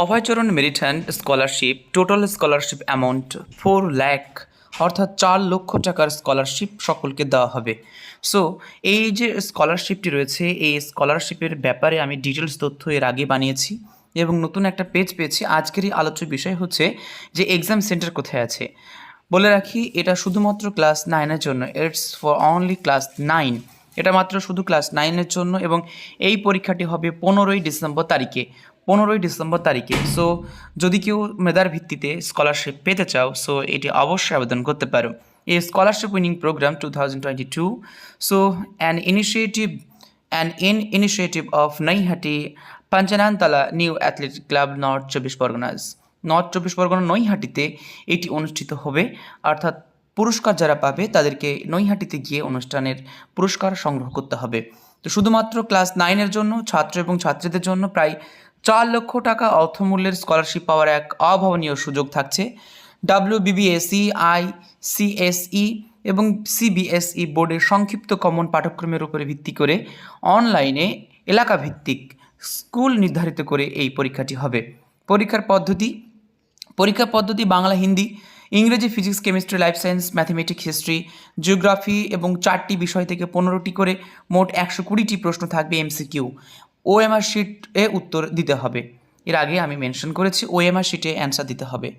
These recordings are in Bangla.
অভয়চরণ মেরিট্যান্ট scholarship total scholarship amount 4 lakh অর্থাৎ 4 লক্ষ টাকার স্কলারশিপ সকলকে দেওয়া হবে। সো এই যে স্কলারশিপটি রয়েছে এই স্কলারশিপের ব্যাপারে আমি ডিটেলস তথ্য এর আগে বানিয়েছি এবং নতুন একটা পেজ পেয়েছি। আজকেরই আলোচ্য বিষয় হচ্ছে যে এক্সাম সেন্টার কোথায় আছে। বলে রাখি এটা শুধুমাত্র ক্লাস 9-এর জন্য, ইটস ফর অনলি ক্লাস 9। এটা মাত্র শুধু ক্লাস 9-এর জন্য এবং এই পরীক্ষাটি হবে 15ই ডিসেম্বর তারিখে। সো যদি কেউ মেধার ভিত্তিতে স্কলারশিপ পেতে চাও, সো এটি অবশ্যই আবেদন করতে পারো। এই scholarship winning program 2022, so an initiative of Naihati Panchanantala new athletic club north চব্বিশ পরগনা নৈহাটিতে এটি অনুষ্ঠিত হবে। অর্থাৎ পুরস্কার যারা পাবে তাদেরকে নৈহাটিতে গিয়ে অনুষ্ঠানের পুরস্কার সংগ্রহ করতে হবে। তো শুধুমাত্র ক্লাস 9-এর জন্য ছাত্র এবং ছাত্রীদের জন্য প্রায় 4 লক্ষ টাকা অর্থমূল্যের স্কলারশিপ পাওয়ার এক অভাবনীয় সুযোগ থাকছে। WBBSE, ICSE এবং CBSE বোর্ডের সংক্ষিপ্ত কমন পাঠ্যক্রমের উপরে ভিত্তি করে অনলাইনে এলাকাভিত্তিক স্কুল নির্ধারিত করে এই পরীক্ষাটি হবে। পরীক্ষার পদ্ধতি বাংলা, হিন্দি, ইংরেজি, physics, chemistry, life science, mathematics, history, geography এবং 4টি বিষয় থেকে 15টি করে মোট 120টি প্রশ্ন থাকবে MCQ। OMR শিটে উত্তর দিতে হবে। এর আগে আমি মেনশন করেছি OMR শিটে অ্যান্সার দিতে হবে।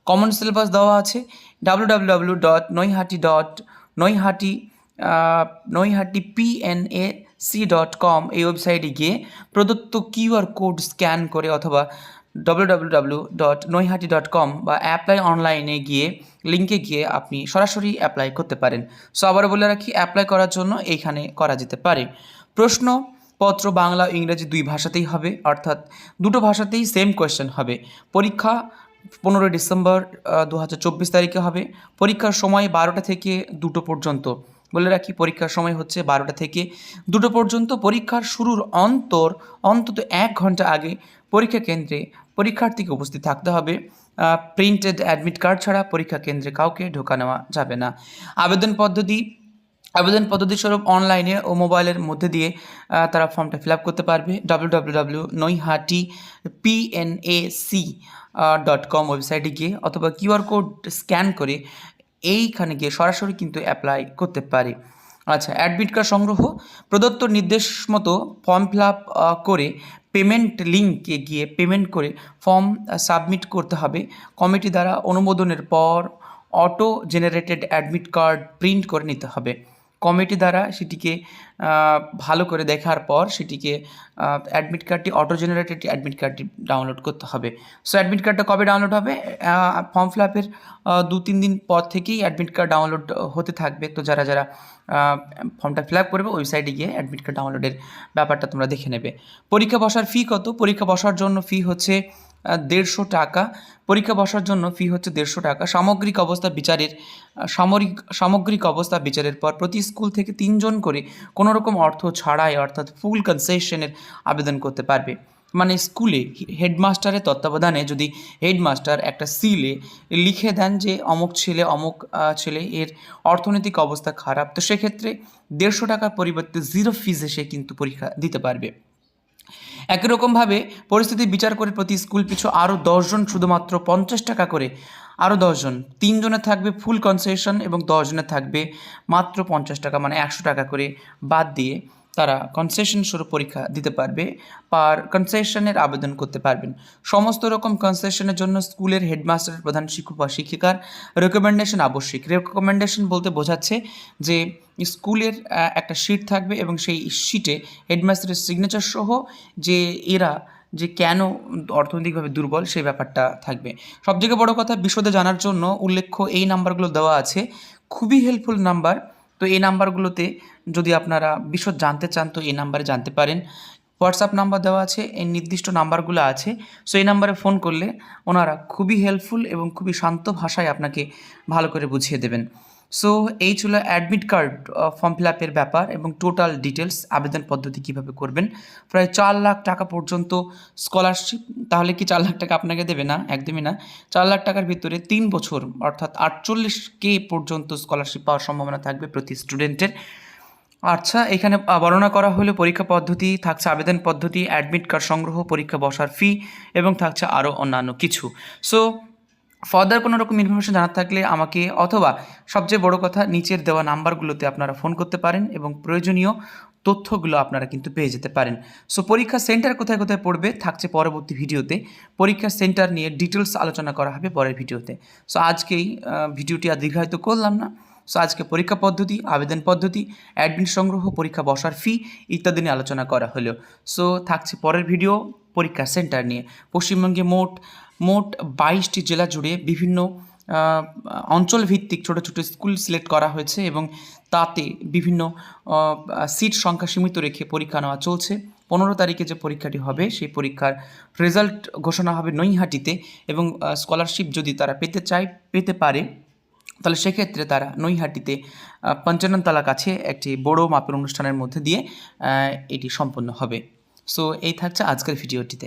কমন সিলেবাস দেওয়া আছে www.noihatipnac.com এই ওয়েবসাইটে গিয়ে প্রদত্ত QR কোড স্ক্যান করে অথবা www.noihatI.com বা অ্যাপ্লাই অনলাইনে গিয়ে লিঙ্কে গিয়ে আপনি সরাসরি অ্যাপ্লাই করতে পারেন। সো আবারও বলে রাখি, অ্যাপ্লাই করার জন্য এইখানে করা যেতে পারে। প্রশ্নপত্র বাংলা ইংরেজি 2 ভাষাতেই হবে, অর্থাৎ দুটো ভাষাতেই সেম কোয়েশ্চেন হবে। পরীক্ষা 15 ডিসেম্বর 2024 তারিখে হবে। পরীক্ষার সময় 12টা থেকে 2টো পর্যন্ত। বলে রাখি পরীক্ষার সময় হচ্ছে 12টা থেকে 2টো পর্যন্ত। পরীক্ষার শুরুর অন্তত 1 ঘন্টা আগে পরীক্ষা কেন্দ্রে পরীক্ষার্থীকে উপস্থিত থাকতে হবে। প্রিন্টেড অ্যাডমিট কার্ড ছাড়া পরীক্ষা কেন্দ্রে কাউকে ঢোকা নেওয়া যাবে না। আবেদন পদ্ধতি স্বরূপ অনলাইনে ও মোবাইলের মধ্যে দিয়ে তারা ফর্মটা ফিল আপ করতে পারবে। www.noihatipnac.com ওয়েবসাইটে গিয়ে অথবা QR কোড স্ক্যান করে এইখানে গিয়ে সরাসরি কিন্তু অ্যাপ্লাই করতে পারে। আচ্ছা, অ্যাডমিট কার্ড সংগ্রহ প্রদত্ত নির্দেশ মতো ফর্ম ফিল আপ করে পেমেন্ট লিঙ্কে গিয়ে পেমেন্ট করে ফর্ম সাবমিট করতে হবে। কমিটি দ্বারা অনুমোদনের পর auto generated admit card print করে নিতে হবে। কমিটি দ্বারা সেটিকে ভালো করে দেখার পর সেটিকে অ্যাডমিট কার্ডটি অটো জেনারেটেড অ্যাডমিট কার্ডটি ডাউনলোড করতে হবে। সো অ্যাডমিট কার্ডটা কবে ডাউনলোড হবে? ফর্ম ফিল আপের 2-3 দিন পর থেকেই অ্যাডমিট কার্ড ডাউনলোড হতে থাকবে। তো যারা ফর্মটা ফিল আপ করবে ওয়েবসাইটে গিয়ে অ্যাডমিট কার্ড ডাউনলোডের ব্যাপারটা তোমরা দেখে নেবে। পরীক্ষা বসার ফি কত? পরীক্ষা বসার জন্য ফি হচ্ছে 150 টাকা। পরীক্ষা বসার জন্য ফি হচ্ছে 150 টাকা। সামগ্রিক অবস্থা বিচারের পর প্রতি স্কুল থেকে 3 জন করে কোনো রকম অর্থ ছাড়াই অর্থাৎ ফুল কনসেশনের আবেদন করতে পারবে। মানে স্কুলে হেডমাস্টারের তত্ত্বাবধানে যদি হেডমাস্টার একটা সিলে লিখে দেন যে অমুক ছেলে এর অর্থনৈতিক অবস্থা খারাপ, তো সেক্ষেত্রে 150 টাকার পরিবর্তে 0 ফিজে সে কিন্তু পরীক্ষা দিতে পারবে। একই রকমভাবে পরিস্থিতি বিচার করে প্রতি স্কুল পিছু আরও 10 জন শুধুমাত্র 50 টাকা করে, আরও 10 জন, 3 জনের থাকবে ফুল কনসেশন এবং 10 জনের থাকবে মাত্র 50 টাকা, মানে 100 টাকা করে বাদ দিয়ে তারা কনসেশন স্বরূপ পরীক্ষা দিতে পারবে। পার কনসেশনের আবেদন করতে পারবেন। সমস্ত রকম কনসেশনের জন্য স্কুলের হেডমাস্টার, প্রধান শিক্ষক বা শিক্ষিকার রেকমেন্ডেশন আবশ্যিক। রেকমেন্ডেশন বলতে বোঝাচ্ছে যে স্কুলের একটা শিট থাকবে এবং সেই শিটে হেডমাস্টারের সিগনেচার সহ যে এরা যে কেন অর্থনৈতিকভাবে দুর্বল সেই ব্যাপারটা থাকবে। সবথেকে বড় কথা, বিশদে জানার জন্য উল্লেখ্য এই নাম্বারগুলো দেওয়া আছে, খুবই হেল্পফুল নাম্বার। তো এই নাম্বারগুলোতে যদি আপনারা বিশদ জানতে চান তো এই নাম্বারে জানতে পারেন। হোয়াটসঅ্যাপ নাম্বার দেওয়া আছে, এই নির্দিষ্ট নাম্বারগুলো আছে। সো এই নাম্বারে ফোন করলে ওনারা খুবই হেল্পফুল এবং খুবই শান্ত ভাষায় আপনাকে ভালো করে বুঝিয়ে দেবেন। সো এই ছিল অ্যাডমিট কার্ড ফর্ম ফিল আপের ব্যাপার এবং টোটাল ডিটেলস, আবেদন পদ্ধতি কীভাবে করবেন। প্রায় 4 লাখ টাকা পর্যন্ত স্কলারশিপ। তাহলে কি 4 লাখ টাকা আপনাকে দেবে? না, একদমই না। 4 লাখ টাকার ভিতরে 3 বছর অর্থাৎ 48K পর্যন্ত স্কলারশিপ পাওয়ার সম্ভাবনা থাকবে প্রতি স্টুডেন্টের। আচ্ছা, এখানে বর্ণনা করা হলো পরীক্ষা পদ্ধতি, থাকছে আবেদন পদ্ধতি, অ্যাডমিট কার্ড সংগ্রহ, পরীক্ষা বসার ফি এবং থাকছে আরও অন্যান্য কিছু। সো ফার্দার কোনো রকম ইনফরমেশন জানার থাকলে আমাকে, অথবা সবচেয়ে বড় কথা নিচের দেওয়া নাম্বারগুলোতে আপনারা ফোন করতে পারেন এবং প্রয়োজনীয় তথ্যগুলো আপনারা কিন্তু পেয়ে যেতে পারেন। সো পরীক্ষা সেন্টার কোথায় কোথায় পড়বে থাকছে পরবর্তী ভিডিওতে। পরীক্ষা সেন্টার নিয়ে ডিটেলস আলোচনা করা হবে পরের ভিডিওতে। সো আজকেই ভিডিওটি আর দীর্ঘায়িত করলাম না। সো আজকে পরীক্ষা পদ্ধতি, আবেদন পদ্ধতি, অ্যাডমিট সংগ্রহ, পরীক্ষা বসার ফি ইত্যাদি নিয়ে আলোচনা করা হলো। সো থাকছে পরের ভিডিও পরীক্ষা সেন্টার নিয়ে। পশ্চিমবঙ্গে মোট 22টি জেলা জুড়ে বিভিন্ন অঞ্চলভিত্তিক ছোটো ছোটো স্কুল সিলেক্ট করা হয়েছে এবং তাতে বিভিন্ন সিট সংখ্যা সীমিত রেখে পরীক্ষা নেওয়া চলছে। 15 তারিখে যে পরীক্ষাটি হবে সেই পরীক্ষার রেজাল্ট ঘোষণা হবে নৈহাটিতে, এবং স্কলারশিপ যদি তারা পেতে পারে তাহলে সেক্ষেত্রে তারা নৈহাটিতে পঞ্চাননতলা কাছে একটি বড় মাপের অনুষ্ঠানের মধ্যে দিয়ে এটি সম্পন্ন হবে। সো এই থাকছে আজকের ভিডিওটিতে।